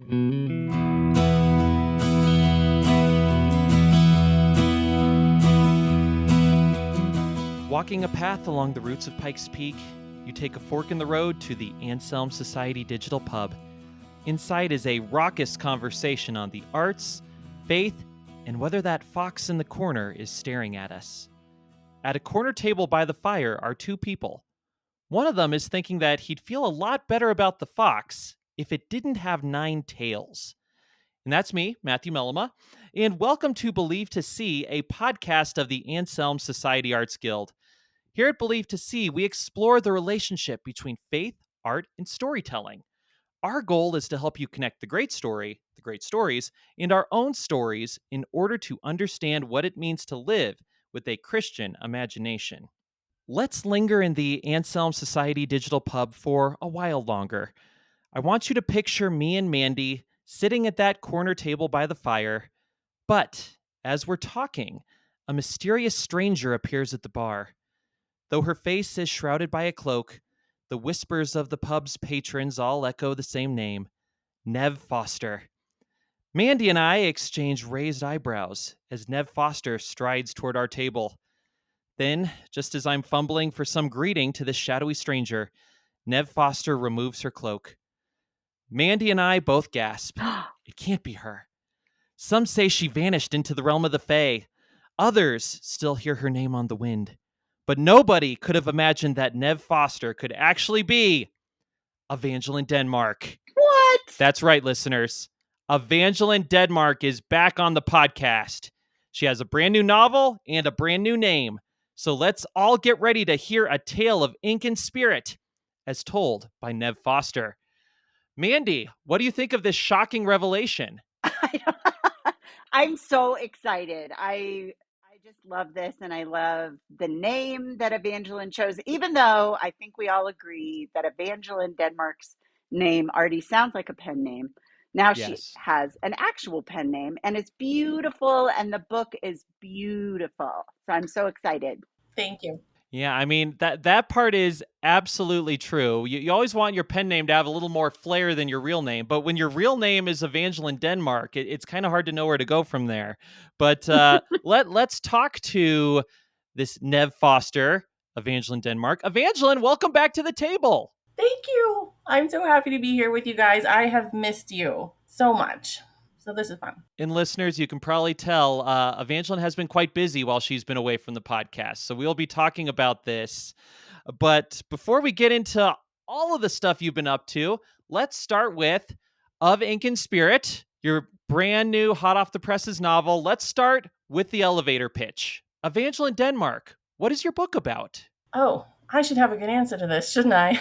Walking a path along the roots of Pikes Peak, you take a fork in the road to the Anselm Society Digital Pub. Inside is a raucous conversation on the arts, faith, and whether that fox in the corner is staring at us. At a corner table by the fire are two people. One of them is thinking that he'd feel a lot better about the fox if it didn't have 9 tails. And that's me, Matthew Mellema, and welcome to Believe to See, a podcast of the Anselm Society Arts Guild. Here at Believe to See, we explore the relationship between faith, art, and storytelling. Our goal is to help you connect the great story, the great stories, and our own stories in order to understand what it means to live with a Christian imagination. Let's linger in the Anselm Society Digital Pub for a while longer. I want you to picture me and Mandy sitting at that corner table by the fire, but as we're talking, a mysterious stranger appears at the bar. Though her face is shrouded by a cloak, the whispers of the pub's patrons all echo the same name, Neve Foster. Mandy and I exchange raised eyebrows as Neve Foster strides toward our table. Then, just as I'm fumbling for some greeting to this shadowy stranger, Neve Foster removes her cloak. Mandy and I both gasp. It can't be her. Some say she vanished into the realm of the Fae. Others still hear her name on the wind. But nobody could have imagined that Neve Foster could actually be Evangeline Denmark. What? That's right, listeners. Evangeline Denmark is back on the podcast. She has a brand new novel and a brand new name. So let's all get ready to hear a tale of ink and spirit as told by Neve Foster. Mandy, what do you think of this shocking revelation? I'm so excited. I just love this, and I love the name that Evangeline chose, even though I think we all agree that Evangeline Denmark's name already sounds like a pen name. Now she Yes. has an actual pen name, and it's beautiful, and the book is beautiful. So I'm so excited. Thank you. Yeah, I mean, that part is absolutely true. You always want your pen name to have a little more flair than your real name. But when your real name is Evangeline Denmark, it's kind of hard to know where to go from there. But let's talk to this Neve Foster, Evangeline Denmark. Evangeline, welcome back to the table. Thank you. I'm so happy to be here with you guys. I have missed you so much. So this is fun. And listeners, you can probably tell Evangeline has been quite busy while she's been away from the podcast. So we'll be talking about this. But before we get into all of the stuff you've been up to, let's start with Of Ink and Spirit, your brand new hot off the presses novel. Let's start with the elevator pitch. Evangeline Denmark, what is your book about? Oh, I should have a good answer to this, shouldn't I?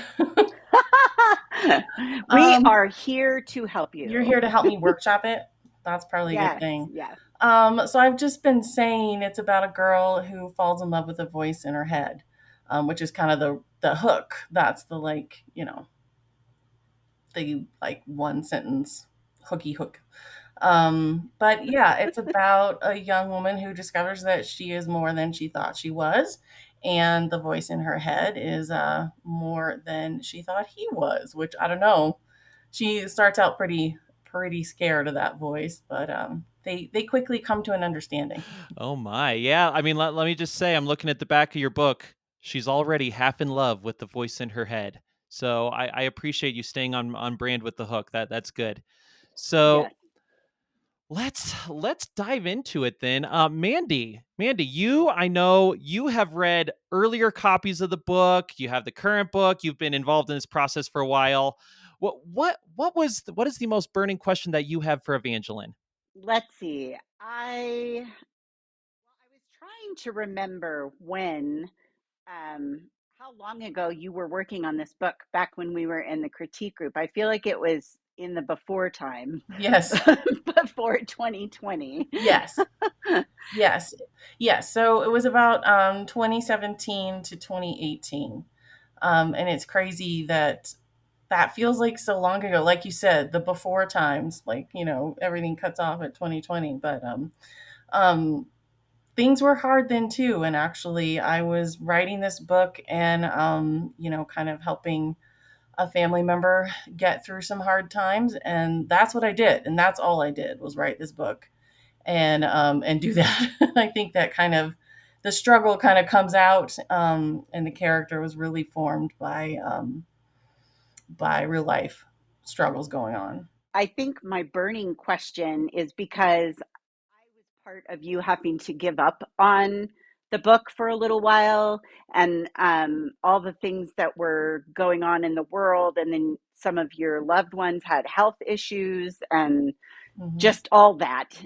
We are here to help you. You're here to help me workshop it. That's probably a good thing. Yes. So I've just been saying it's about a girl who falls in love with a voice in her head, which is kind of the hook. That's the the one sentence hooky hook. But yeah, it's about a young woman who discovers that she is more than she thought she was. And the voice in her head is more than she thought he was, which I don't know. She starts out pretty scared of that voice, but they quickly come to an understanding. Oh my, yeah. I mean, let me just say, I'm looking at the back of your book. She's already half in love with the voice in her head. So I appreciate you staying on brand with the hook. That's good. So let's dive into it then. Mandy, I know you have read earlier copies of the book. You have the current book. You've been involved in this process for a while. What is the most burning question that you have for Evangeline? Let's see. I was trying to remember how long ago you were working on this book back when we were in the critique group. I feel like it was in the before time. Yes. Before 2020. Yes. Yes. So it was about 2017 to 2018. And it's crazy that feels like so long ago. Like you said, the before times, everything cuts off at 2020. But things were hard then too. And actually I was writing this book and, kind of helping a family member get through some hard times, and that's what I did, and that's all I did was write this book and do that. I think that kind of the struggle kind of comes out, and the character was really formed by real life struggles going on. I think my burning question is because I was part of you having to give up on the book for a little while, and all the things that were going on in the world, and then some of your loved ones had health issues, and Hmm. just all that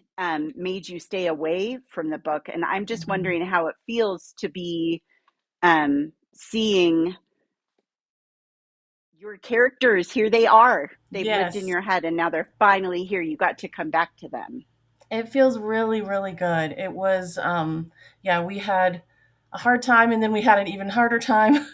made you stay away from the book. And I'm just Hmm. wondering how it feels to be seeing your characters. Here they are. They've lived in Yes, your head, and now they're finally here. You got to come back to them. it feels really, really good. It was, yeah, we had a hard time, and then we had an even harder time.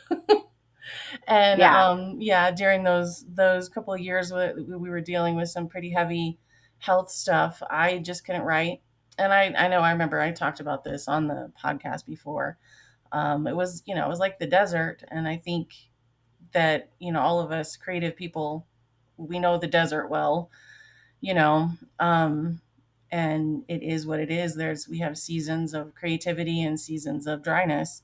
And Yeah. yeah, during those couple of years we were dealing with some pretty heavy health stuff. I just couldn't write, and I know I remember I talked about this on the podcast before. It was, it was like the desert, and I think that all of us creative people, we know the desert well, you know, um, and it is what it is. We have seasons of creativity and seasons of dryness,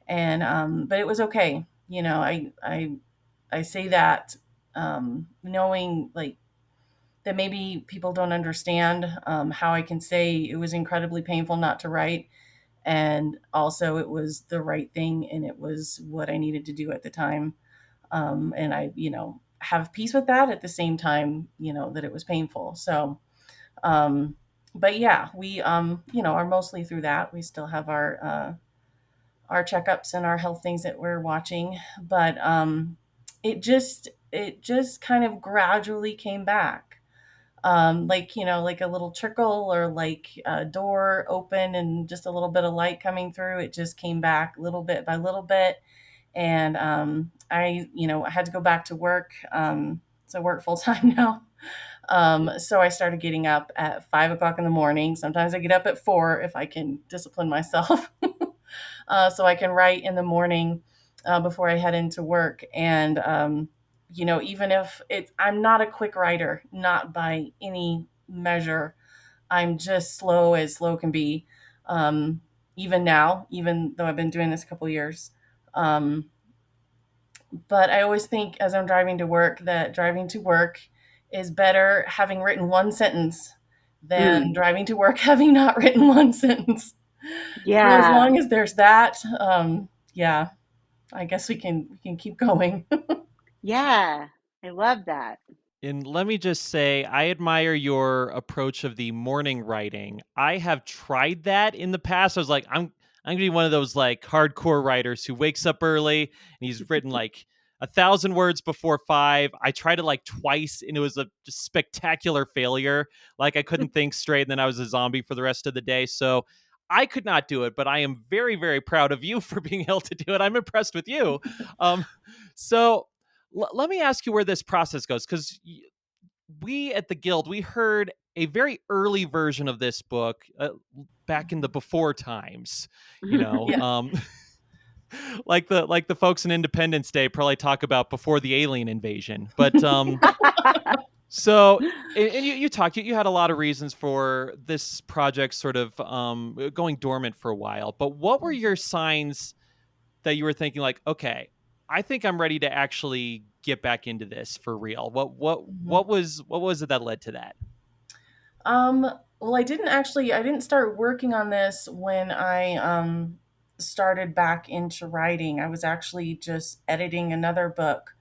and but it was okay. I say that, knowing like that maybe people don't understand, how I can say it was incredibly painful not to write, and also it was the right thing, and it was what I needed to do at the time, and I have peace with that at the same time, that it was painful. So, um, but yeah, we are mostly through that. We still have our checkups and our health things that we're watching, but it just kind of gradually came back, like like a little trickle, or like a door open and just a little bit of light coming through. It just came back little bit by little bit, and I had to go back to work, so I work full time now. So I started getting up at 5 o'clock in the morning. Sometimes I get up at 4 if I can discipline myself. So I can write in the morning, before I head into work. And, even if I'm not a quick writer, not by any measure. I'm just slow as slow can be. Um, Even now, even though I've been doing this a couple years. Um, but I always think as I'm driving to work that driving to work is better having written one sentence than Mm. driving to work having not written one sentence. So as Yeah. long as there's that, yeah, I guess we can keep going. Yeah. I love that. And let me just say, I admire your approach of the morning writing. I have tried that in the past. I was like, I'm gonna be one of those like hardcore writers who wakes up early and he's written like 1,000 words before 5. I tried it like twice and it was a just spectacular failure. Like I couldn't think straight, and then I was a zombie for the rest of the day. So I could not do it, but I am very, very proud of you for being able to do it. I'm impressed with you. Um, so let me ask you where this process goes, because we at the guild, we heard a very early version of this book back in the before times, you know, Yeah. like the folks in Independence Day probably talk about before the alien invasion. But so and you talked, you had a lot of reasons for this project sort of going dormant for a while, but what were your signs that you were thinking like, okay, I think I'm ready to actually get back into this for real? Mhm. What was it that led to that? Um, well, I didn't start working on this when I started back into writing. I was actually just editing another book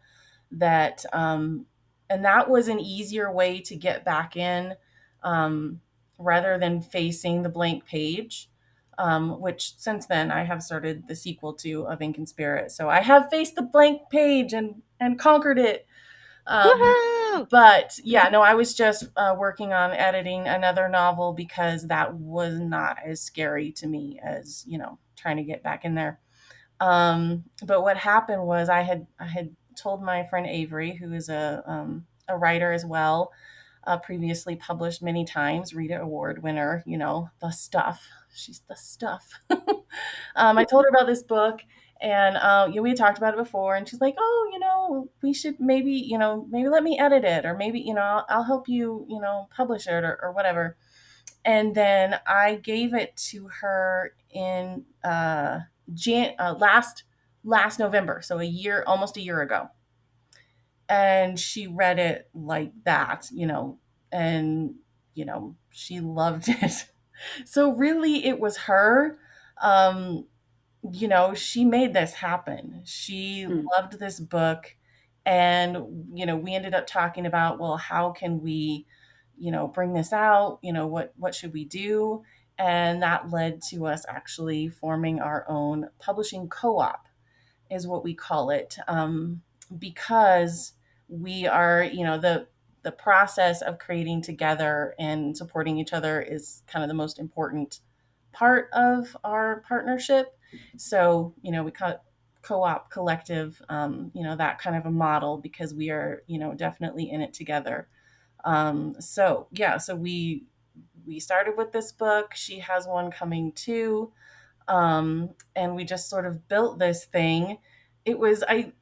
that, and that was an easier way to get back in, um, rather than facing the blank page. Which since then I have started the sequel to Of Ink and Spirit. So I have faced the blank page and conquered it. Um, Woohoo! but yeah, no, I was just working on editing another novel because that was not as scary to me as trying to get back in there. But what happened was I had told my friend Avery, who is a writer as well, previously published many times, Rita Award winner, the stuff. She's the stuff. I told her about this book, And yeah, we had talked about it before, and she's like, "Oh, we should maybe, maybe let me edit it, or maybe, I'll help you, publish it, or whatever." And then I gave it to her in last November, so almost a year ago, and she read it like that, and she loved it. So really, it was her. Um, she made this happen. She Mm. loved this book. And, we ended up talking about, well, how can we, bring this out? What should we do? And that led to us actually forming our own publishing co-op, is what we call it, because we are, the process of creating together and supporting each other is kind of the most important part of our partnership. So, we call it co-op collective, that kind of a model, because we are, definitely in it together. So yeah, so we started with this book. She has one coming too. And we just sort of built this thing. I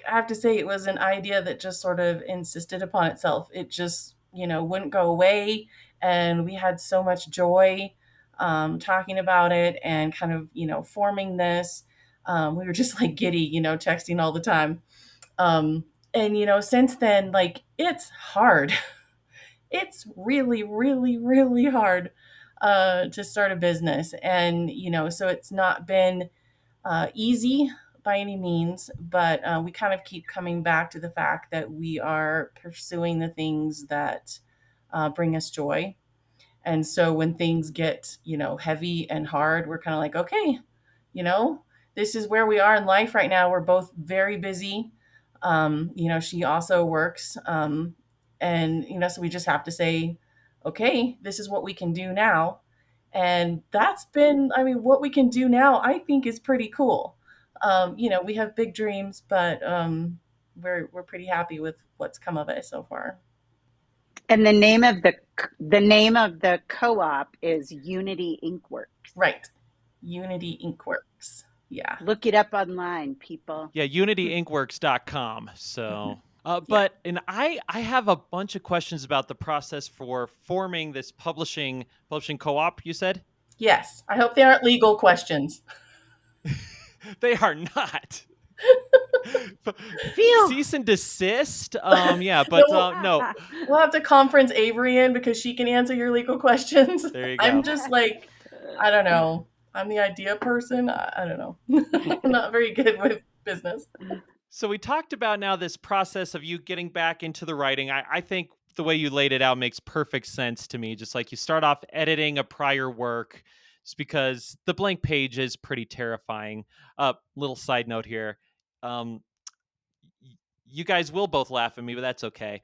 have to say, it was an idea that just sort of insisted upon itself. It just, wouldn't go away. And we had so much joy talking about it and kind of, forming this. We were just like giddy, texting all the time. And, since then, like, it's hard. It's really, really, really hard to start a business. And, so it's not been easy by any means, but we kind of keep coming back to the fact that we are pursuing the things that bring us joy. And so when things get, heavy and hard, we're kind of like, okay, you know, this is where we are in life right now. We're both very busy. She also works. And, so we just have to say, okay, this is what we can do now. And that's been, I mean, what we can do now, I think is pretty cool. We have big dreams, but we're pretty happy with what's come of it so far. And the name of the co-op is Unity Inkworks. Right. Unity Inkworks. Yeah. Look it up online, people. Yeah, unityinkworks.com. So, Yeah. and I have a bunch of questions about the process for forming this publishing co-op. You said Yes. I hope they aren't legal questions. they are not. Phew. Cease and desist. Yeah, but no. We'll have to conference Avery in because she can answer your legal questions. There you go. I'm just like, I don't know. I'm the idea person. I don't know. I'm not very good with business. So we talked about now this process of you getting back into the writing. I think the way you laid it out makes perfect sense to me. Just like you start off editing a prior work, just because the blank page is pretty terrifying. Little side note here. Um, you guys will both laugh at me, but that's okay.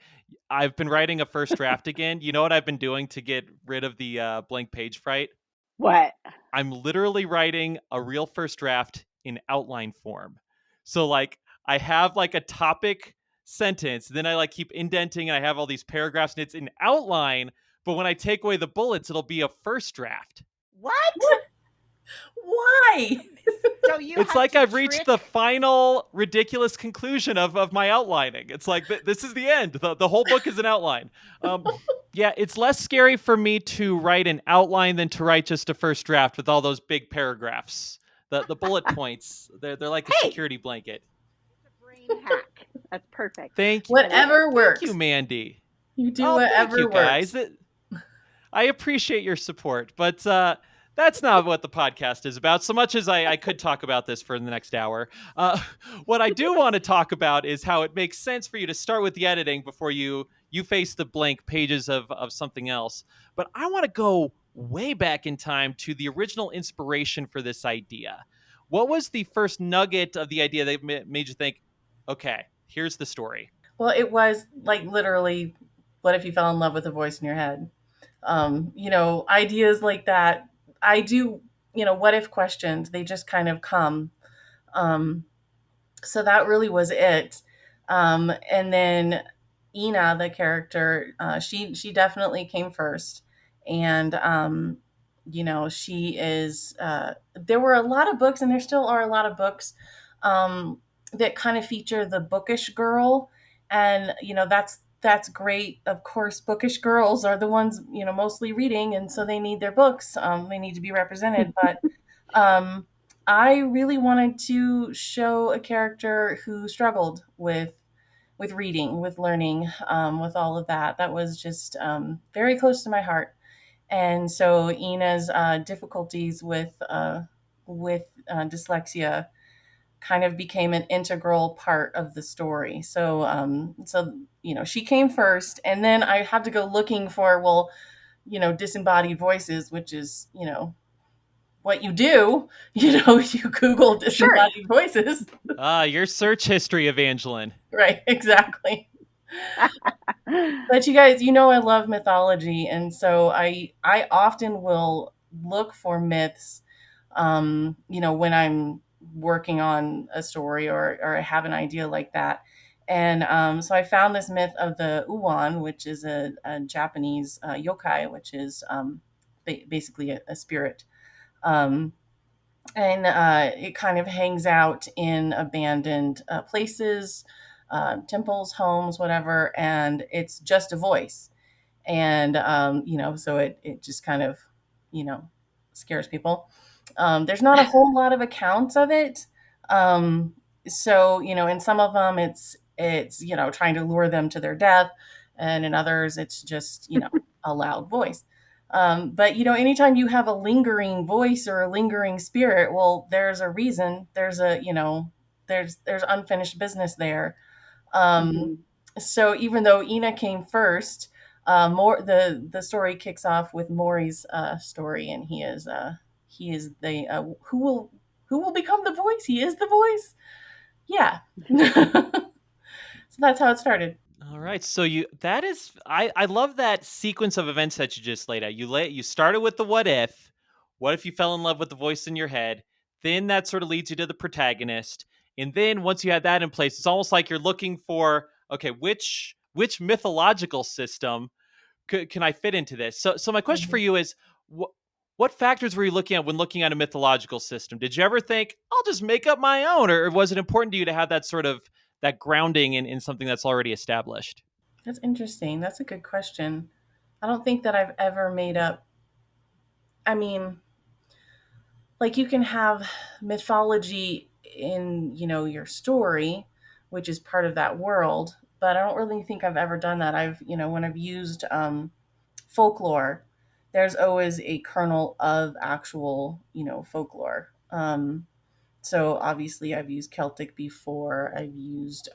I've been writing a first draft again. You know what I've been doing to get rid of the blank page fright? What? I'm literally writing a real first draft in outline form. So like I have like a topic sentence, then I like keep indenting and I have all these paragraphs and it's in outline, but when I take away the bullets, it'll be a first draft. What? Why? So you It's have like to I've reached the final ridiculous conclusion of my outlining. It's like this is the end. The whole book is an outline. Yeah, it's less scary for me to write an outline than to write just a first draft with all those big paragraphs. The bullet points, they're like a security blanket. It's a brain hack. That's perfect. Thank you. Whatever works. Thank you, Mandy. You do whatever thank you, works. guys. I appreciate your support, but that's not what the podcast is about, so much as I could talk about this for the next hour. What I do want to talk about is how it makes sense for you to start with the editing before you face the blank pages of something else. But I want to go way back in time to the original inspiration for this idea. What was the first nugget of the idea that made you think, okay, here's the story? Well, it was like literally, what if you fell in love with a voice in your head? Ideas like that. I do, what if questions, they just kind of come. So that really was it. And then Ina, the character, she definitely came first. And, she is, there were a lot of books, and there still are a lot of books um, that kind of feature the bookish girl. And, that's great. Of course, bookish girls are the ones, mostly reading. And so they need their books. They need to be represented. But um, I really wanted to show a character who struggled with reading, with learning, with all of that. That was just very close to my heart. And so Ina's difficulties with dyslexia kind of became an integral part of the story. So she came first, and then I had to go looking for, well, disembodied voices, which is what you do. You Google Sure. disembodied voices. Your search history, Evangeline. Right, exactly. But you guys, I love mythology, and so I often will look for myths, when I'm working on a story, or I have an idea like that. And so I found this myth of the Uwan, which is a Japanese yokai, which is basically a spirit. Um, and it kind of hangs out in abandoned places, temples, homes, whatever, and it's just a voice. And so it just kind of you know scares people. There's not a whole lot of accounts of it. So in some of them it's trying to lure them to their death, and in others it's just a loud voice. But anytime you have a lingering voice or a lingering spirit, well, there's a reason. There's unfinished business there. Um, Mhm. so even though Ina came first, more the story kicks off with Maury's story, and he is the who will become the voice. He is the voice. Yeah. So that's how it started. All right. So I love that sequence of events that you just laid out. You started with the what if. What if you fell in love with the voice in your head? Then that sort of leads you to the protagonist. And then once you had that in place, it's almost like you're looking for, okay, which mythological system can I fit into this? So my question for Mhm. you is, what factors were you looking at when looking at a mythological system? Did you ever think I'll just make up my own, or was it important to you to have that sort of that grounding in something that's already established? That's interesting. That's a good question. I don't think that I've ever made up. I mean, like, you can have mythology in your story, which is part of that world, but I don't really think I've ever done that. When I've used folklore, there's always a kernel of actual folklore. So obviously I've used Celtic before. I've used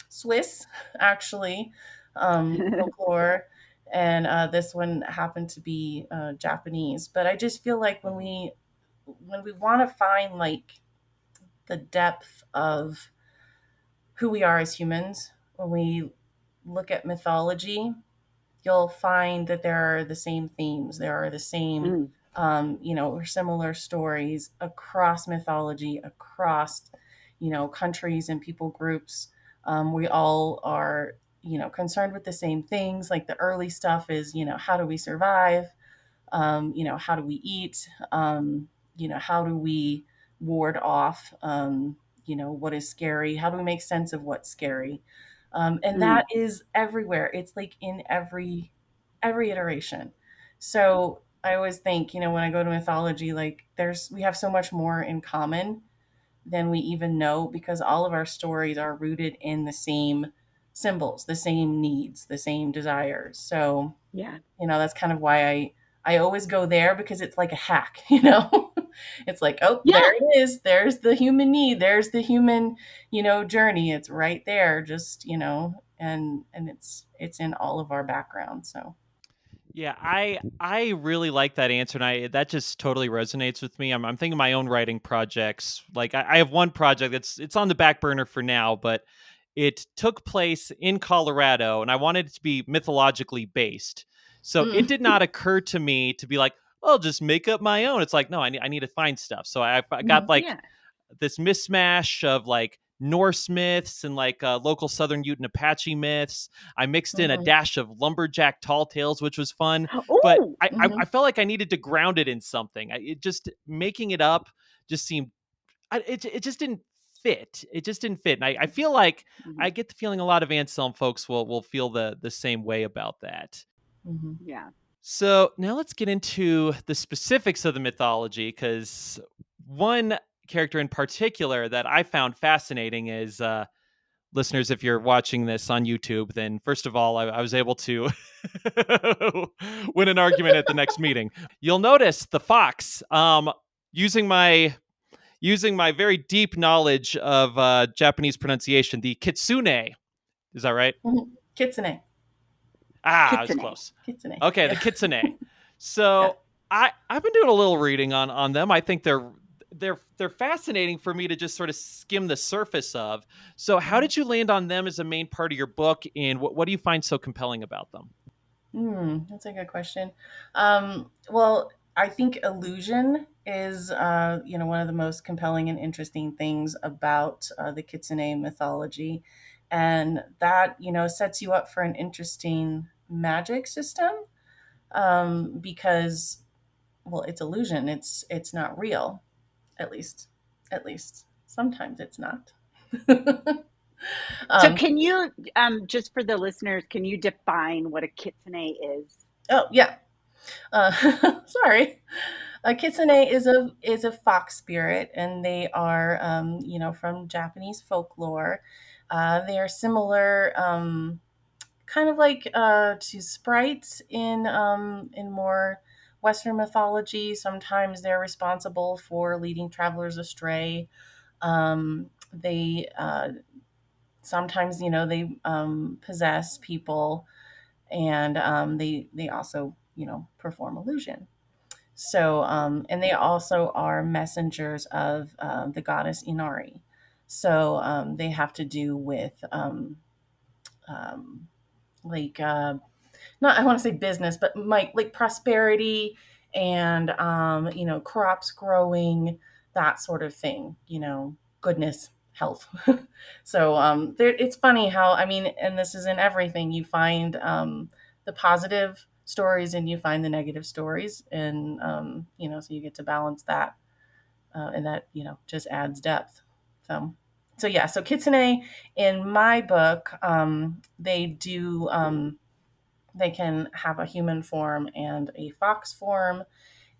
Swiss, actually, folklore, and this one happened to be Japanese. But I just feel like when we want to find, like, the depth of who we are as humans, when we look at mythology, you'll find that there are the same themes. There are the same, Mm. or similar stories across mythology, across, countries and people groups. We all are, concerned with the same things. Like, the early stuff is, how do we survive? How do we eat? How do we ward off, what is scary? How do we make sense of what's scary? And Mm. that is everywhere. It's like in every iteration. So I always think, when I go to mythology, like, we have so much more in common than we even know, because all of our stories are rooted in the same symbols, the same needs, the same desires. So Yeah. that's kind of why I always go there, because it's like a hack. It's like, oh, there Yeah. it is. There's the human need. There's the human, journey. It's right there. Just, and it's in all of our background. So. Yeah, I really like that answer, and I that just totally resonates with me. I'm thinking of my own writing projects. Like I have one project it's on the back burner for now, but it took place in Colorado, and I wanted it to be mythologically based. So it Mm, did not occur to me to be like, "Oh, just make up my own." It's like, no, I need to find stuff. So I got mhm, like Yeah. this mismatch of like Norse myths and like local Southern Ute and Apache myths. I mixed in a mhm, dash of lumberjack tall tales, which was fun, but Oh. I mhm, felt like I needed to ground it in something. It just making it up just seemed it just didn't fit. It just didn't fit. And I feel like Mhm. I get the feeling a lot of Anselm folks will feel the same way about that. Mhm. Yeah. So now let's get into the specifics of the mythology, because one character in particular that I found fascinating is listeners, if you're watching this on YouTube, then first of all, I was able to win an argument at the next meeting. You'll notice the fox. Using my very deep knowledge of Japanese pronunciation, the kitsune. Is that right? Mhm. Kitsune. I was Kitsune. close. Kitsune. Okay, the Yeah. kitsune. Yeah. So I've been doing a little reading on them. I think they're fascinating for me to just sort of skim the surface of. So how Mhm. did you land on them as a main part of your book, and what do you find so compelling about them? That's a good question. Well, I think illusion is, one of the most compelling and interesting things about the Kitsune mythology, and that sets you up for an interesting magic system, because, well, it's illusion. It's not real. At least, sometimes it's not. So um, can you, just for the listeners, can you define what a kitsune is? oh yeah. Uh, sorry. A kitsune is a fox spirit, and they are from Japanese folklore. They are similar, kind of like to sprites in more Western mythology. Sometimes they're responsible for leading travelers astray. They sometimes they possess people, and they also perform illusion. So, and they also are messengers of the goddess Inari. So they have to do with um, like not, I want to say business, but like prosperity and crops growing, that sort of thing. Goodness, health. So it's funny how, I mean, and this is in everything. You find the positive stories and you find the negative stories, and so you get to balance that, and that just adds depth. So yeah, so kitsune in my book, they do. They can have a human form and a fox form,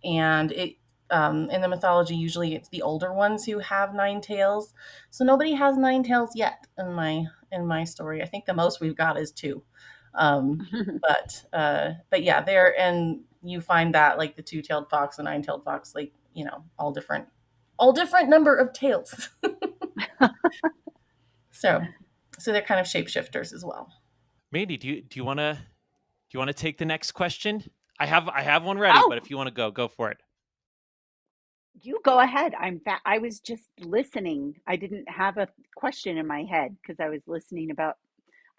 and it in the mythology usually it's the older ones who have nine tails. So nobody has nine tails yet in my story. I think the most we've got is two. But yeah, there, and you find that like the two-tailed fox, the nine-tailed fox, like all different number of tails. So they're kind of shapeshifters as well. Mandy, do you want to take the next question? I have one ready, Oh, but if you want to go for it. you go ahead. I was just listening. I didn't have a question in my head because I was listening about,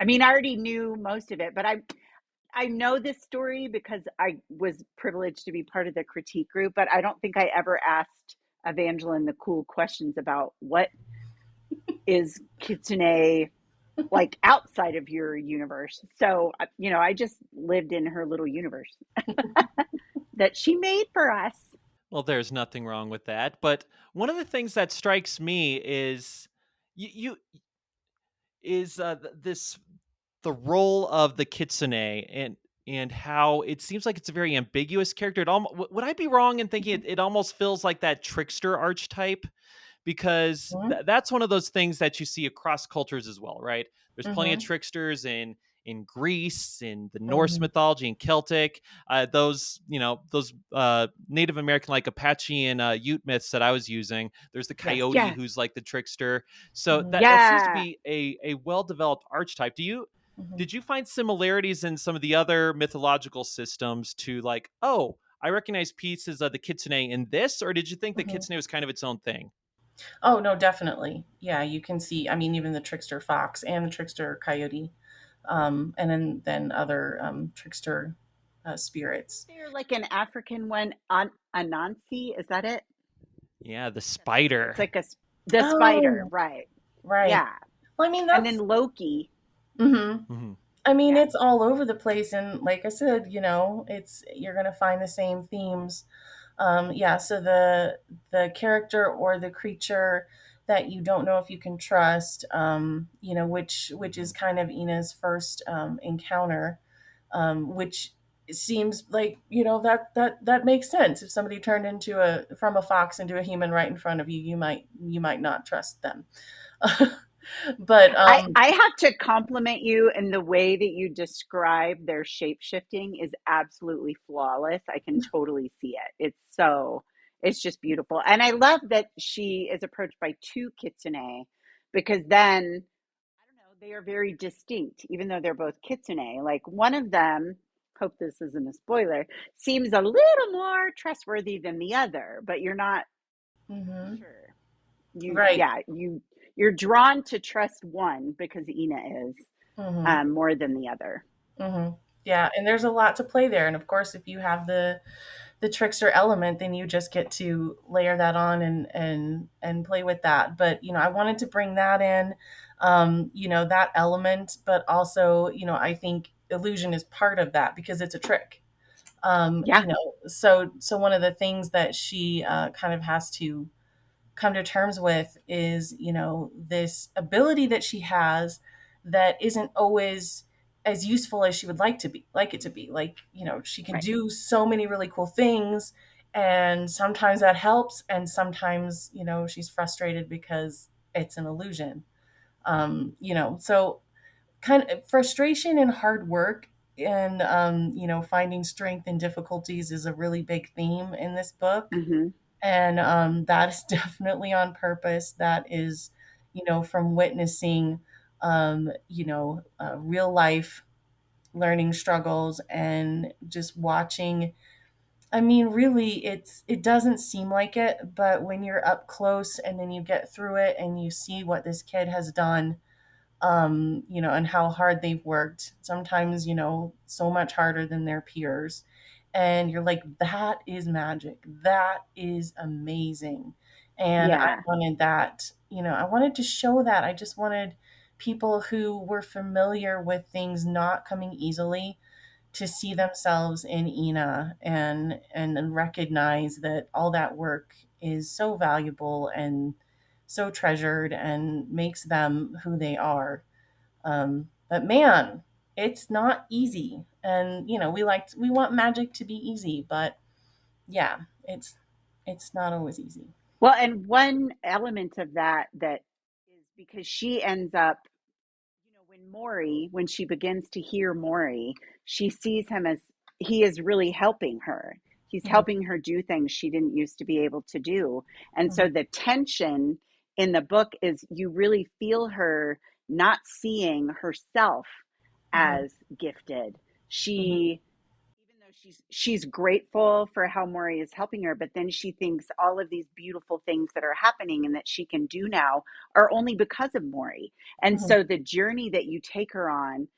I mean, I already knew most of it, but I know this story because I was privileged to be part of the critique group, but I don't think I ever asked Evangeline the cool questions about what is kitsune like outside of your universe. So, I just lived in her little universe that she made for us. Well, there's nothing wrong with that, but one of the things that strikes me is you is this the role of the kitsune, and how it seems like it's a very ambiguous character. Would I be wrong in thinking it almost feels like that trickster archetype? Because Mhm. that's one of those things that you see across cultures as well, right? There's plenty of Mhm. tricksters in Greece, in the Norse Mhm. mythology, in Celtic. Those Native American like Apache and Ute myths that I was using. There's the Yes. coyote Yeah. who's like the trickster. So Mhm. that seems to Yeah. be a well developed archetype. Mhm. Did you find similarities in some of the other mythological systems to like, oh, I recognize pieces of the kitsune in this, or did you think the Mhm. kitsune was kind of its own thing? Oh, no, definitely. Yeah, you can see, I mean, even the trickster fox and the trickster coyote, and then other trickster spirits. They're like an African one on Anansi. Is that it? Yeah, the It's spider. like the spider, Oh, right? right. Yeah. Well, I mean, And then that's, Loki. hmm Mhm. I mean, Yeah. it's all over the place. And like I said, you're going to find the same themes. Yeah. So the character or the creature that you don't know if you can trust, which is kind of Ina's first encounter, which seems like, that makes sense. If somebody turned into from a fox into a human right in front of you, you might not trust them. But I have to compliment you, and the way that you describe their shape shifting is absolutely flawless. I can totally see it. It's just beautiful. And I love that she is approached by two kitsune, because then, I don't know, they are very distinct, even though they're both kitsune. Like one of them, hope this isn't a spoiler, seems a little more trustworthy than the other, but you're not mhm. sure. You, Right. yeah, you're drawn to trust one because Ina is, Hmm. more than the other. Hmm. Yeah, and there's a lot to play there. And of course, if you have the trickster element, then you just get to layer that on and play with that. But I wanted to bring that in, that element, but also, I think illusion is part of that because it's a trick. Yeah, So one of the things that she kind of has to come to terms with is, this ability that she has that isn't always as useful as she would like it to be. Like, she can right. do so many really cool things, and sometimes that helps, and sometimes, she's frustrated because it's an illusion. So kind of frustration and hard work, and finding strength in difficulties is a really big theme in this book. Hmm. And that is definitely on purpose. That is, from witnessing, real life learning struggles and just watching. I mean, really, it doesn't seem like it, but when you're up close and then you get through it and you see what this kid has done, and how hard they've worked, sometimes, so much harder than their peers. And you're like, that is magic. That is amazing. And I Yeah, wanted that, I wanted to show that. I just wanted people who were familiar with things not coming easily to see themselves in Ina, and recognize that all that work is so valuable and so treasured and makes them who they are. But man, it's not easy. And we want magic to be easy, but yeah, it's not always easy. well, and one element of that is because she ends up, when she begins to hear Maury, she sees him as, he is really helping her. He's Mhm, helping her do things she didn't used to be able to do. And mhm, so the tension in the book is you really feel her not seeing herself mhm, as gifted. mhm, She, even though she's grateful for how Maury is helping her, but then she thinks all of these beautiful things that are happening and that she can do now are only because of Maury. And mhm, so the journey that you take her on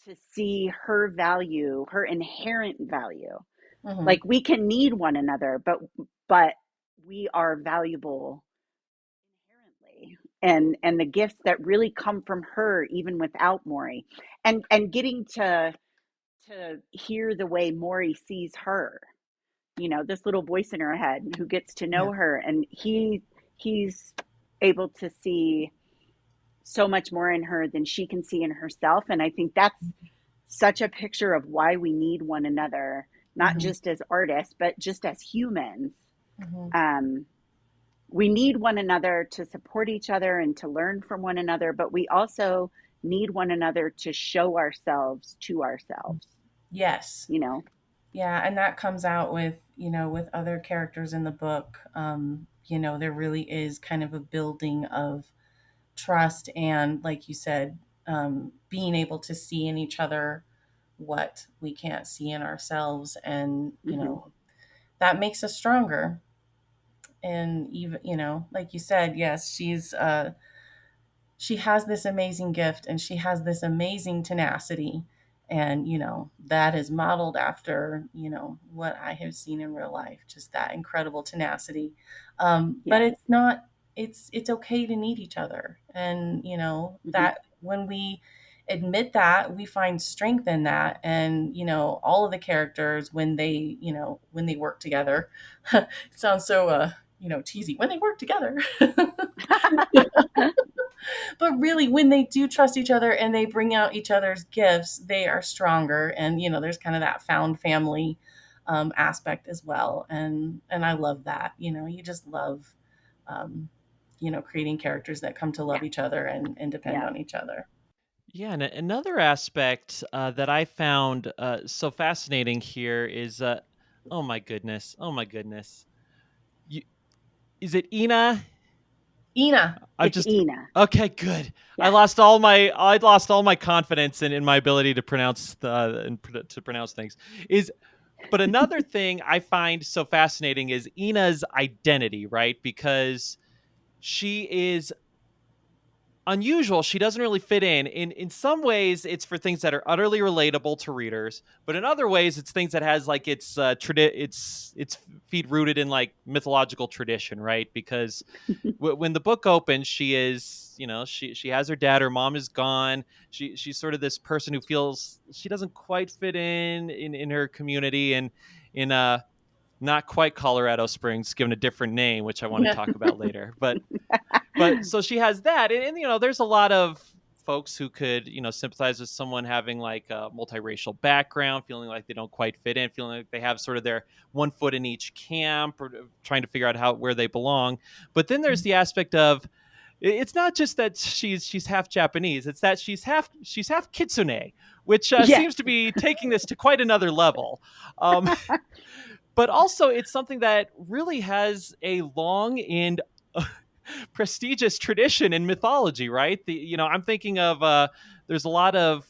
to see her value, her inherent value, mhm, like we can need one another, but we are valuable inherently. And the gifts that really come from her even without Maury. And getting to hear the way Maury sees her, this little voice in her head who gets to yeah, know her, and he's able to see so much more in her than she can see in herself. And I think that's such a picture of why we need one another, not mhm, just as artists, but just as humans. mhm. um, we need one another to support each other and to learn from one another, but we also need one another to show ourselves to ourselves, Yes. you know Yeah, and that comes out with other characters in the book. There really is kind of a building of trust, and, like you said, being able to see in each other what we can't see in ourselves, and hmm that makes us stronger. And even, like you said, yes, she has this amazing gift, and she has this amazing tenacity, and that is modeled after what I have seen in real life, just that incredible tenacity. But yeah. it's not, it's okay to need each other, and hmm that when we admit that, we find strength in that. And all of the characters, when they work together, it sounds so cheesy when they work together. But really, when they do trust each other and they bring out each other's gifts, they are stronger. And there's kind of that found family aspect as well. And I love that. You just love, um, creating characters that come to love Yeah. each other and depend Yeah. on each other. Yeah, and another aspect that I found so fascinating here is, oh my goodness, you, is it Ina? Ina. I It's just Ina. okay, good. Yeah. I lost all my confidence in my ability to pronounce to pronounce things. Is But another thing I find so fascinating is Ina's identity, right? Because she is unusual. She doesn't really fit in. In some ways, it's for things that are utterly relatable to readers, but in other ways, it's things that has like its feet rooted in like mythological tradition, right? Because when the book opens, she is, she has her dad. Her mom is gone. She's sort of this person who feels she doesn't quite fit in her community, and in not quite Colorado Springs, given a different name, which I want to Yeah. talk about later. But so she has that, and there's a lot of folks who could sympathize with someone having like a multiracial background, feeling like they don't quite fit in, feeling like they have sort of their one foot in each camp, or trying to figure out where they belong. But then there's the aspect of it's not just that she's half Japanese; it's that she's half kitsune, which Yes. seems to be taking this to quite another level. Um, but also, it's something that really has a long and prestigious tradition in mythology, right? I'm thinking of there's a lot of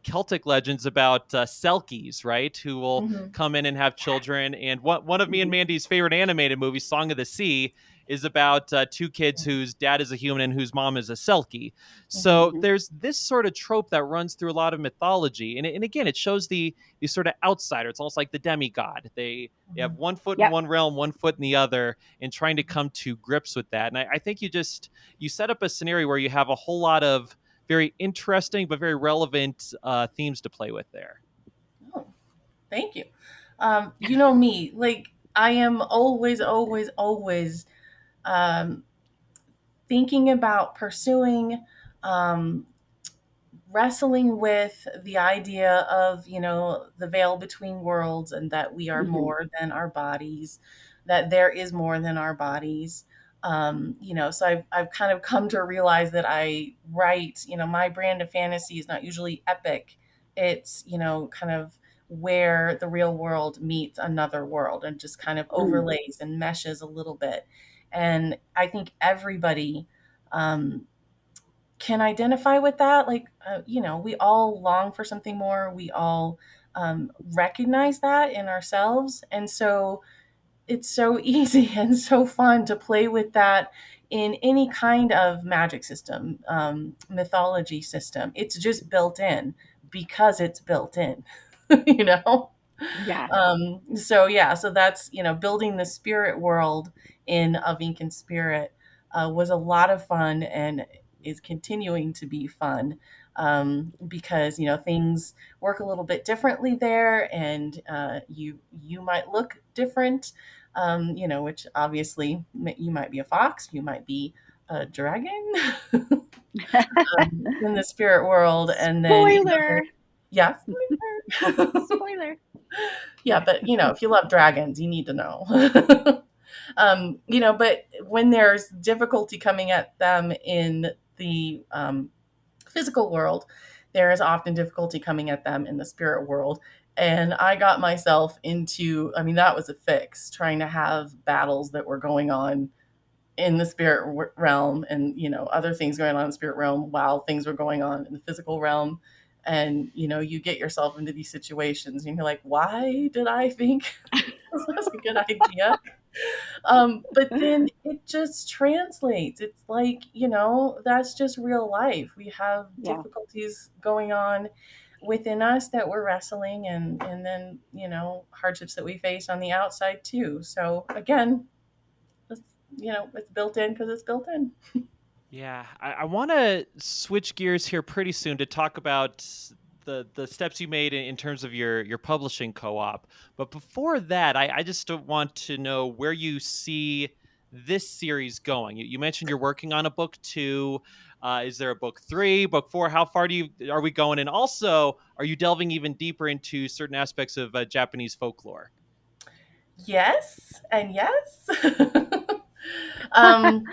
Celtic legends about Selkies, right? Who will Hmm. come in and have children. And one of me and Mhm. Mandy's favorite animated movies, Song of the Sea, is about two kids whose dad is a human and whose mom is a Selkie. So Mhm. there's this sort of trope that runs through a lot of mythology, and again, it shows the sort of outsider. It's almost like the demigod. They have one foot in Yep. one realm, one foot in the other, and trying to come to grips with that. And I think you set up a scenario where you have a whole lot of very interesting but very relevant themes to play with there. Oh, thank you. You know me, like I am always, always, always um, thinking about pursuing, um, wrestling with the idea of the veil between worlds, and that we are Mhm. more than our bodies, that there is more than our bodies. So I've kind of come to realize that I write, my brand of fantasy is not usually epic. It's kind of where the real world meets another world and just kind of Mm. overlays and meshes a little bit. And I think everybody um, can identify with that. Like, we all long for something more. We all recognize that in ourselves. And so it's so easy and so fun to play with that in any kind of magic system, mythology system. It's just built in because it's built in, you know? Yeah. So yeah, so that's building the spirit world in Of Ink and Spirit was a lot of fun and is continuing to be fun because things work a little bit differently there, and you might look different, which obviously you might be a fox, you might be a dragon in the spirit world, and then Spoiler. yeah. Spoiler. Yeah, but if you love dragons, you need to know. But when there's difficulty coming at them in the physical world, there is often difficulty coming at them in the spirit world. And I got myself into, I mean, that was a fix, trying to have battles that were going on in the spirit realm, and other things going on in the spirit realm while things were going on in the physical realm. And you get yourself into these situations and you're like, why did I think this was a good idea? But then it just translates. It's like, that's just real life. We have Yeah. difficulties going on within us that we're wrestling, and then hardships that we face on the outside too. So again, it's, it's built in because it's built in. Yeah, I want to switch gears here pretty soon to talk about the steps you made in terms of your publishing co-op. But before that, I just want to know where you see this series going. You mentioned you're working on a book 2. Is there a book 3, book 4? How far are we going? And also, are you delving even deeper into certain aspects of Japanese folklore? Yes, and yes. um,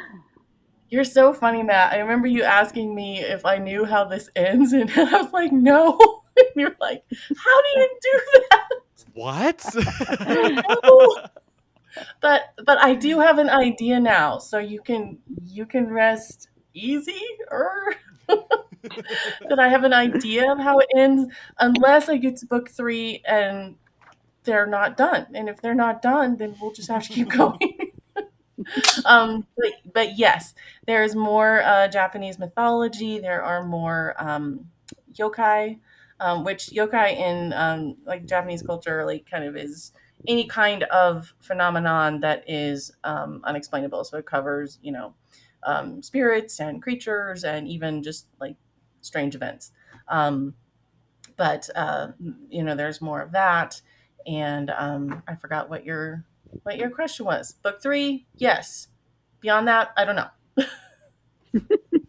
you're so funny, Matt. I remember you asking me if I knew how this ends, and I was like, no. And you're like, how do you do that? What? I don't know. But I do have an idea now, so you can rest easy or that I have an idea of how it ends, unless I get to book 3 and they're not done. And if they're not done, then we'll just have to keep going. But yes, there is more Japanese mythology. There are more yokai, which yokai in like Japanese culture, like kind of is any kind of phenomenon that is unexplainable. So it covers, spirits and creatures and even just like strange events. Um, but there's more of that. And I forgot what your question was. Book 3, yes. Beyond that, I don't know.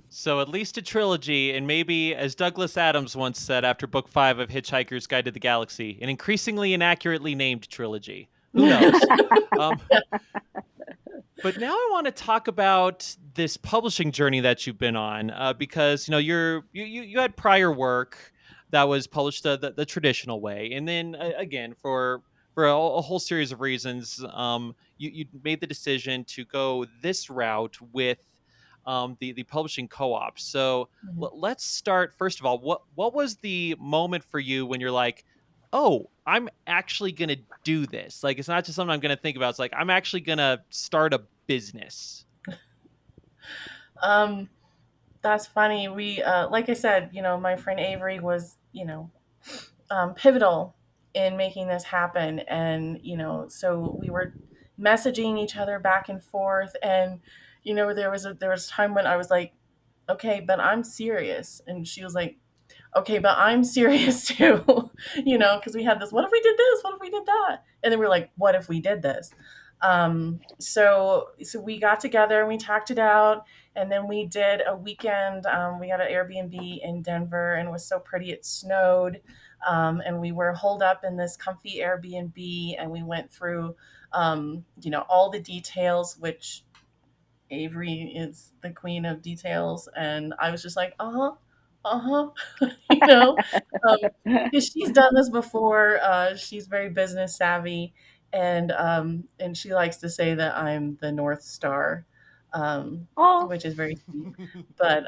So at least a trilogy, and maybe, as Douglas Adams once said after book 5 of Hitchhiker's Guide to the Galaxy, an increasingly inaccurately named trilogy. Who knows? Um, but now I want to talk about this publishing journey that you've been on, because you had prior work that was published the traditional way, and then again for a whole series of reasons, you made the decision to go this route with the publishing co-op. So Mhm. let's start first of all. What was the moment for you when you're like, oh, I'm actually going to do this? Like, it's not just something I'm going to think about. It's like, I'm actually going to start a business. um, that's funny. Like I said, my friend Avery was, pivotal in making this happen. And, so we were messaging each other back and forth. And, there was a time when I was like, okay, but I'm serious. And she was like, okay, but I'm serious too, because we had this, what if we did this? What if we did that? And then we are like, what if we did this? So we got together and we talked it out. And then we did a weekend. We got an Airbnb in Denver and it was so pretty. It snowed. And we were holed up in this comfy Airbnb and we went through, all the details, which Avery is the queen of details, and I was just like, uh-huh, you know, because she's done this before. She's very business savvy, and she likes to say that I'm the North Star, Oh, which is very sweet. But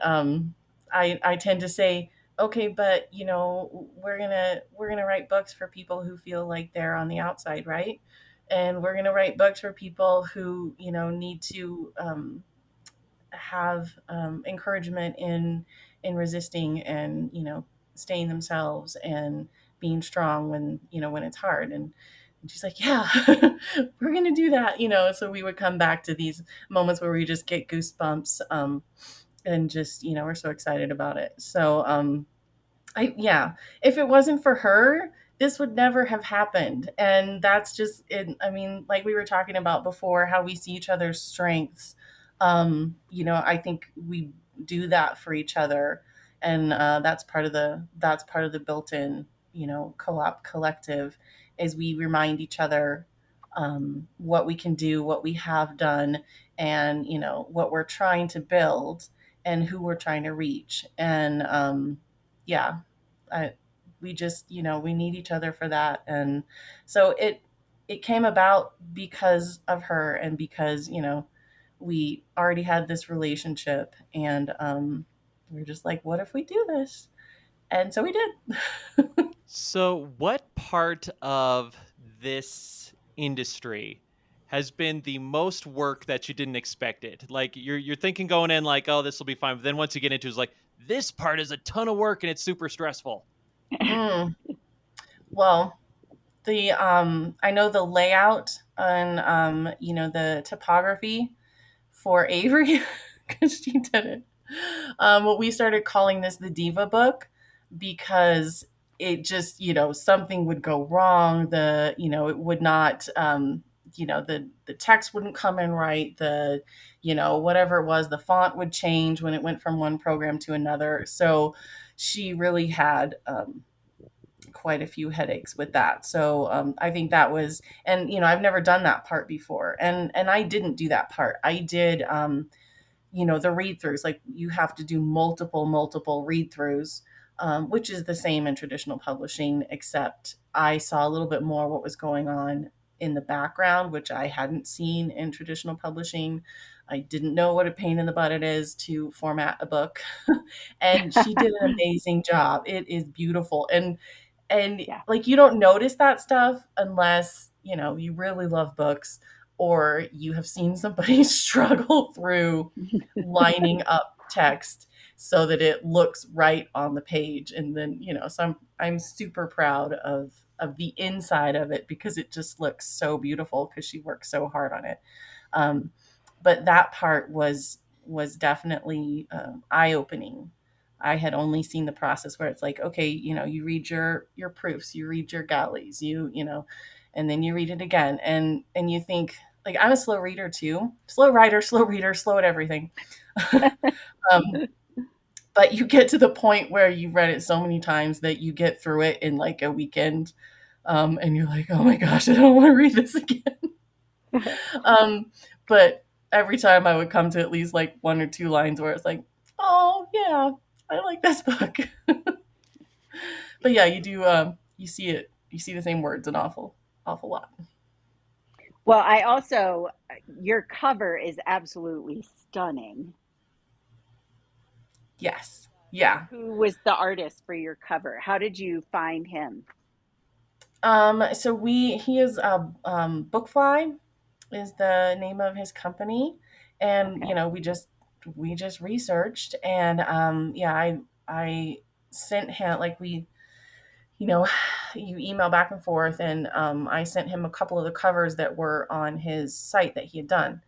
I tend to say, okay, but we're gonna write books for people who feel like they're on the outside, right? And we're gonna write books for people who need to have encouragement in resisting and staying themselves and being strong when it's hard. And she's like, yeah, we're gonna do that. So we would come back to these moments where we just get goosebumps, and just we're so excited about it. So yeah, if it wasn't for her, this would never have happened. And that's just it. I mean, like we were talking about before, how we see each other's strengths. I think we do that for each other, and that's part of the built-in, co-op collective, is we remind each other what we can do, what we have done, and what we're trying to build, and who we're trying to reach. And yeah, I, we just we need each other for that. And so it came about because of her, and because we already had this relationship. And we are just like, what if we do this? And so we did. So, what part of this industry has been the most work that you didn't expect it? Like you're thinking going in like, oh, this will be fine, but then once you get into it, it's like this part is a ton of work and it's super stressful. Mm. Well, the I know the layout and the topography for Avery, because she did it. We started calling this the Diva book because it just, something would go wrong. It would not, the text wouldn't come in right. Whatever it was, the font would change when it went from one program to another. So she really had quite a few headaches with that. So I think that was, and I've never done that part before, and I didn't do that part. I did, the read throughs. Like, you have to do multiple read throughs, which is the same in traditional publishing, except I saw a little bit more what was going on in the background, which I hadn't seen in traditional publishing. I didn't know what a pain in the butt it is to format a book. And she did an amazing job. It is beautiful. And Yeah. like, you don't notice that stuff unless, you really love books, or you have seen somebody struggle through lining up text so that it looks right on the page. And then, so I'm super proud of the inside of it, because it just looks so beautiful, because she worked so hard on it. But that part was definitely eye-opening. I had only seen the process where it's like, okay, you read your proofs, you read your galleys, and then you read it again, and you think, like, I'm a slow reader too, slow writer, slow reader, slow at everything. But you get to the point where you've read it so many times that you get through it in like a weekend, and you're like, oh my gosh, I don't want to read this again. But every time I would come to at least like one or two lines where it's like, oh yeah, I like this book. But yeah, you do. You see it. You see the same words an awful lot. Well, I also, your cover is absolutely stunning. Yes. Yeah. Who was the artist for your cover? How did you find him? So he is Bookfly is the name of his company, and Okay. we just researched, and yeah, I sent him, like, we, you know you email back and forth, and I sent him a couple of the covers that were on his site that he had done,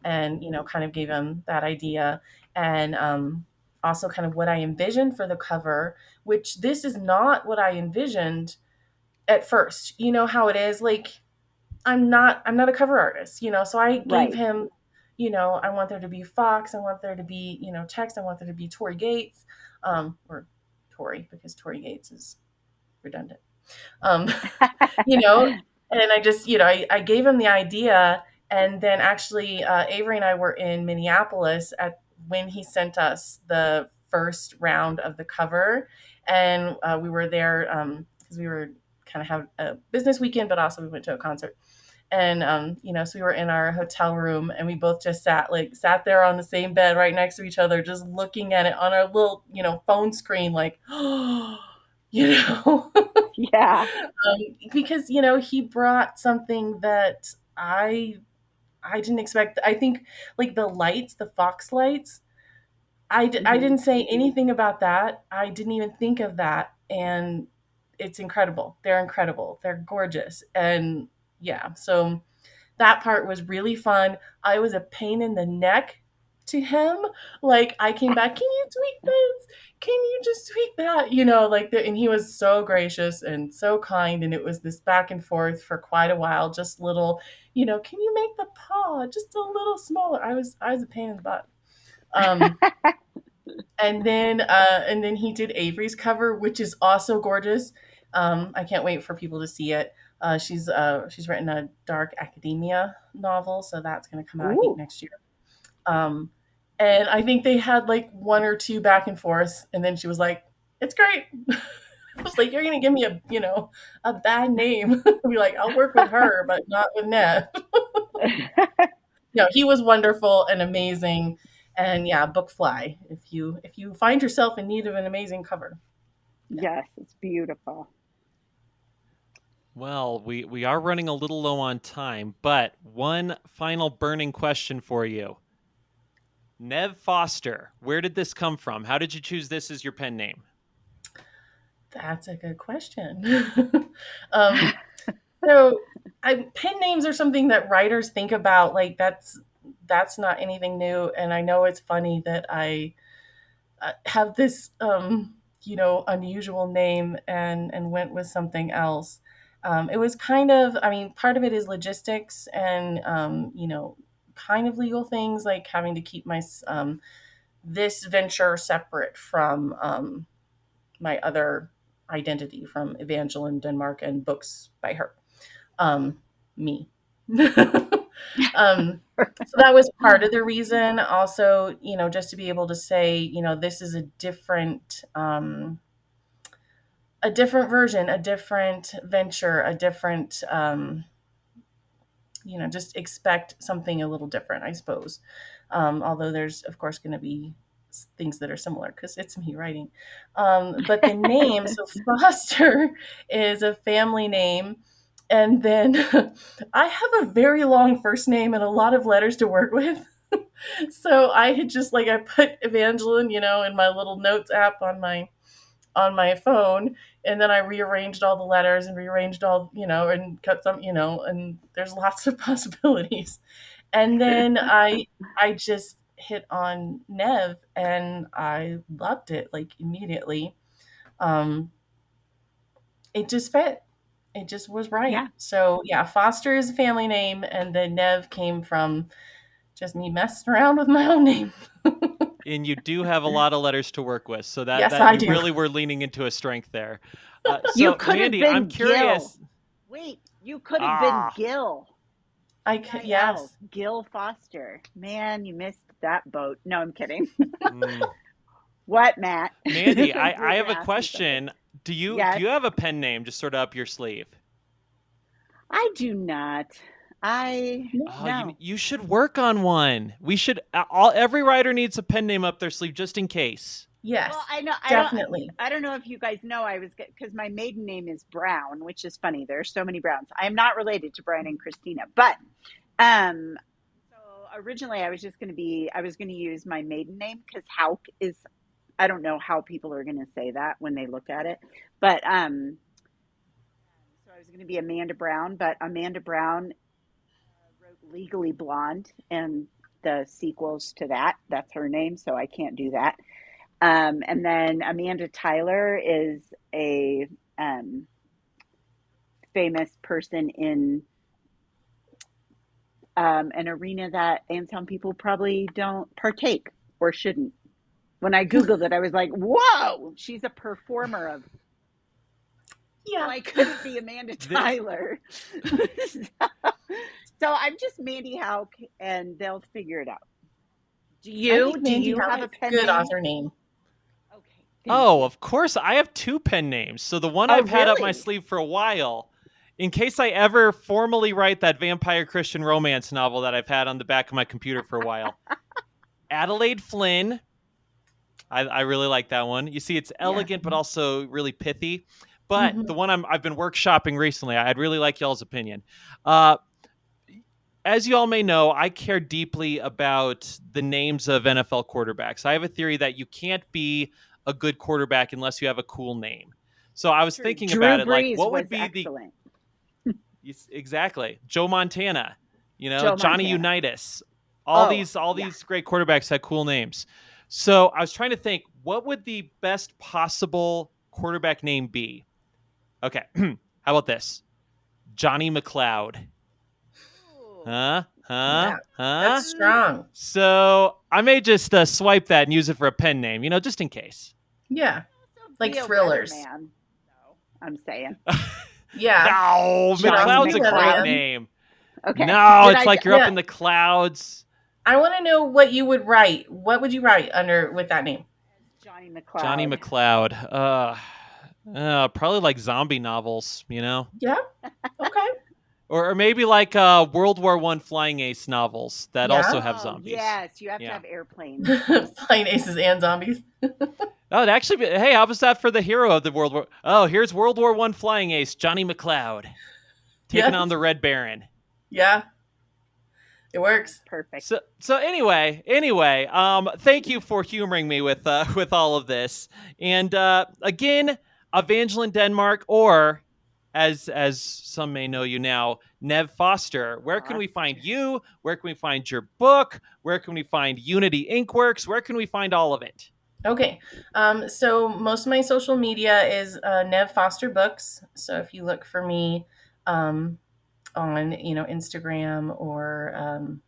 and kind of gave him that idea, and also kind of what I envisioned for the cover, which this is not what I envisioned at first. You know how it is, like, I'm not a cover artist, so I gave Right. him, I want there to be Fox, I want there to be, text, I want there to be Tory Gates, or Tory, because Tory Gates is redundant. Um, you know, and I just, I gave him the idea. And then actually, Avery and I were in Minneapolis when he sent us the first round of the cover. And we were there because we were kind of have a business weekend, but also we went to a concert. And so we were in our hotel room, and we both just sat there on the same bed right next to each other, just looking at it on our little, phone screen, like, you know. Yeah. Because he brought something that I didn't expect. I think, like, the lights, the Fox lights, I Hmm. didn't say anything about that. I didn't even think of that, and it's incredible. They're incredible. They're gorgeous, and yeah. So that part was really fun. I was a pain in the neck to him. Like, I came back, can you tweak this? Can you just tweak that? And he was so gracious and so kind. And it was this back and forth for quite a while, just little, can you make the paw just a little smaller? I was a pain in the butt. Um, and then he did Avery's cover, which is also gorgeous. I can't wait for people to see it. She's written a dark academia novel, so that's going to come out, I think, Ooh. next year. Um, and I think they had like one or two back and forths, and then she was like, "It's great." I was like, "You're going to give me a bad name." I'll be like, "I'll work with her, but not with Neve." No, he was wonderful and amazing, and yeah, Bookfly. If you find yourself in need of an amazing cover, yeah. Yes, it's beautiful. Well, we are running a little low on time, but one final burning question for you. Neve Foster, where did this come from? How did you choose this as your pen name? That's a good question. um, so, pen names are something that writers think about. Like, that's not anything new. And I know it's funny that I have this unusual name and went with something else. It was kind of, I mean, part of it is logistics and, kind of legal things like having to keep this venture separate from my other identity from Evangeline Denmark and books by her. Me. So that was part of the reason. Also, just to be able to say, this is a different version, a different venture, a different, just expect something a little different, I suppose. Although there's, of course, going to be things that are similar because it's me writing. But the name, so Foster, is a family name. And then I have a very long first name and a lot of letters to work with. So I had just I put Evangeline, in my little notes app on my phone, and then I rearranged all the letters and rearranged all, and cut some, and there's lots of possibilities. And then I just hit on Neve and I loved it immediately. It just fit. It just was right. Yeah. So yeah, Foster is a family name, and then Neve came from just me messing around with my own name. And you do have a lot of letters to work with, so that, Yes, that I you do. really were leaning into a strength there. So You could have Mandy, been I'm curious. Gil. Wait, you could have been Gil. I could, yes. Gil Foster. Man, you missed that boat. No, I'm kidding. Mm. What, Matt? Mandy, I You're have gonna a ask me question. Do you Yes. have a pen name just sort of up your sleeve? I do not. No. You should work on one. We should every writer needs a pen name up their sleeve just in case. Yes, Well, I know. definitely. I don't know if you guys know. Because my maiden name is Brown, which is funny. There are so many Browns. I am not related to Brian and Christina, but so originally I was going to use my maiden name because Hauk is. I don't know how people are going to say that when they look at it, but so I was going to be Amanda Brown, but Amanda Brown wrote Legally Blonde and the sequels to that. That's her name, so I can't do that. And then Amanda Tyler is a famous person in an arena that Anselm people probably don't partake or shouldn't. When I Googled it, I was like, whoa, she's a performer of. Yeah. So I couldn't be Amanda Tyler. So I'm just Mandy Hauk, and they'll figure it out. Do you have a pen good name? author name? Okay. Oh, of course. I have two pen names. So the one I've had up my sleeve for a while, in case I ever formally write that vampire Christian romance novel that I've had on the back of my computer for a while. Adelaide Flynn. I really like that one. You see, it's elegant, but also really pithy. But the one I've been workshopping recently, I'd really like y'all's opinion. As you all may know, I care deeply about the names of NFL quarterbacks. I have a theory that you can't be a good quarterback unless you have a cool name. So I was thinking about it, like, what would be excellent. Exactly. Joe Montana, Joe Johnny Montana. Unitas. All these great quarterbacks had cool names. So I was trying to think, what would the best possible quarterback name be? Okay. How about this? Johnny McLeod. Huh? Yeah, that's strong. So I may just swipe that and use it for a pen name, just in case. Yeah. Like Thrillers. No, I'm saying. Yeah. No, McLeod's a great name. Okay. No, it's like you're up in the clouds. I want to know what you would write. What would you write with that name? Johnny McLeod. Johnny McLeod. Probably like zombie novels, Yeah. Okay. Or maybe like World War I flying ace novels that also have zombies. Yes, you have to have airplanes. Flying aces and zombies. Oh, it'd actually be, hey, how was that for the hero of the World War? Oh, here's World War I flying ace, Johnny McLeod, taking on the Red Baron. Yeah. It works. Perfect. So anyway, thank you for humoring me with all of this. And again, Evangeline Denmark, or as some may know you now, Neve Foster. Where can we find you? Where can we find your book? Where can we find Unity Inkworks? Where can we find all of it? Okay. So most of my social media is Neve Foster Books. So if you look for me on, Instagram or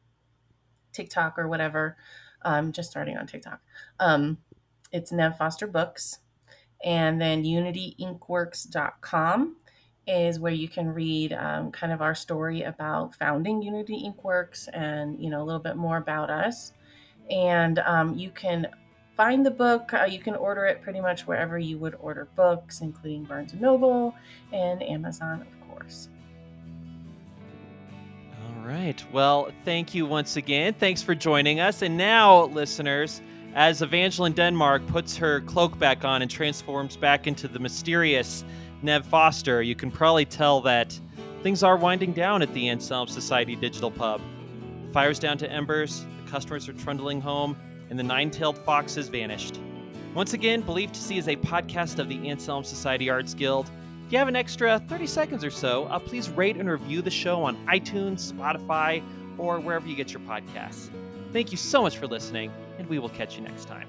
TikTok or whatever, just starting on TikTok, it's Neve Foster Books. And then UnityInkworks.com is where you can read kind of our story about founding Unity Inkworks and, a little bit more about us. And you can find the book. You can order it pretty much wherever you would order books, including Barnes & Noble and Amazon, of course. All right. Well, thank you once again. Thanks for joining us. And now, listeners, as Evangeline Denmark puts her cloak back on and transforms back into the mysterious Neve Foster, you can probably tell that things are winding down at the Anselm Society Digital Pub. The fire's down to embers, the customers are trundling home, and the nine-tailed fox has vanished. Once again, Believe to See is a podcast of the Anselm Society Arts Guild. If you have an extra 30 seconds or so, please rate and review the show on iTunes, Spotify, or wherever you get your podcasts. Thank you so much for listening, and we will catch you next time.